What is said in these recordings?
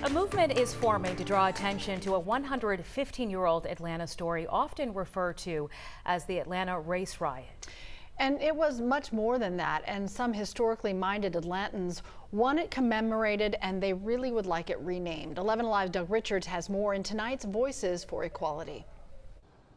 A movement is forming to draw attention to a 115-year-old Atlanta story often referred to as the Atlanta race riot. And it was much more than that, and some historically minded Atlantans want it commemorated, and they really would like it renamed. 11 Alive's Doug Richards has more in tonight's Voices for Equality.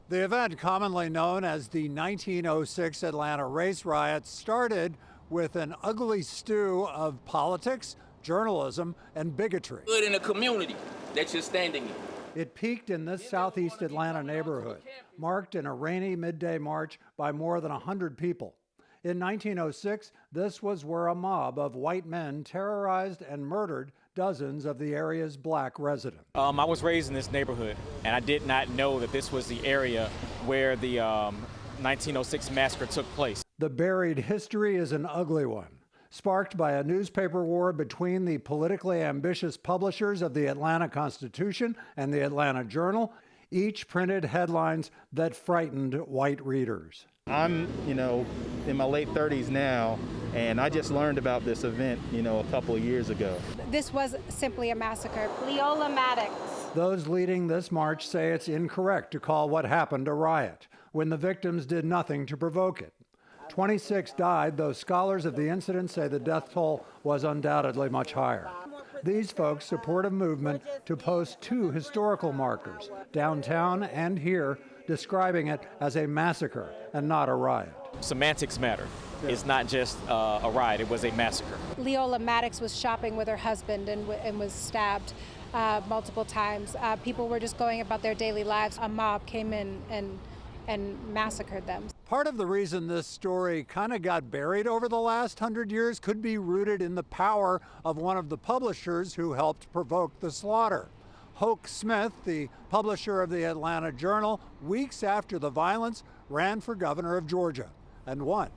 The event, commonly known as the 1906 Atlanta race riot, started with an ugly stew of politics, journalism, and bigotry. Good in a community that you're standing in. It peaked in this southeast Atlanta neighborhood, marked in a rainy midday march by more than 100 people. In 1906, this was where a mob of white men terrorized and murdered dozens of the area's black residents. I was raised in this neighborhood, and I did not know that this was the area where the 1906 massacre took place. The buried history is an ugly one, sparked by a newspaper war between the politically ambitious publishers of the Atlanta Constitution and the Atlanta Journal. Each printed headlines that frightened white readers. I'm, in my late 30s now, and I just learned about this event, a couple of years ago. This was simply a massacre. Leola Maddox. Those leading this march say it's incorrect to call what happened a riot when the victims did nothing to provoke it. 26 died, though scholars of the incident say the death toll was undoubtedly much higher. These folks support a movement to post two historical markers, downtown and here, describing it as a massacre and not a riot. Semantics matter. It's not just a riot, it was a massacre. Leola Maddox was shopping with her husband and was stabbed multiple times. People were just going about their daily lives. A mob came in and massacred them. Part of the reason this story kind of got buried over the last 100 years could be rooted in the power of one of the publishers who helped provoke the slaughter. Hoke Smith, the publisher of the Atlanta Journal, weeks after the violence, ran for governor of Georgia and won.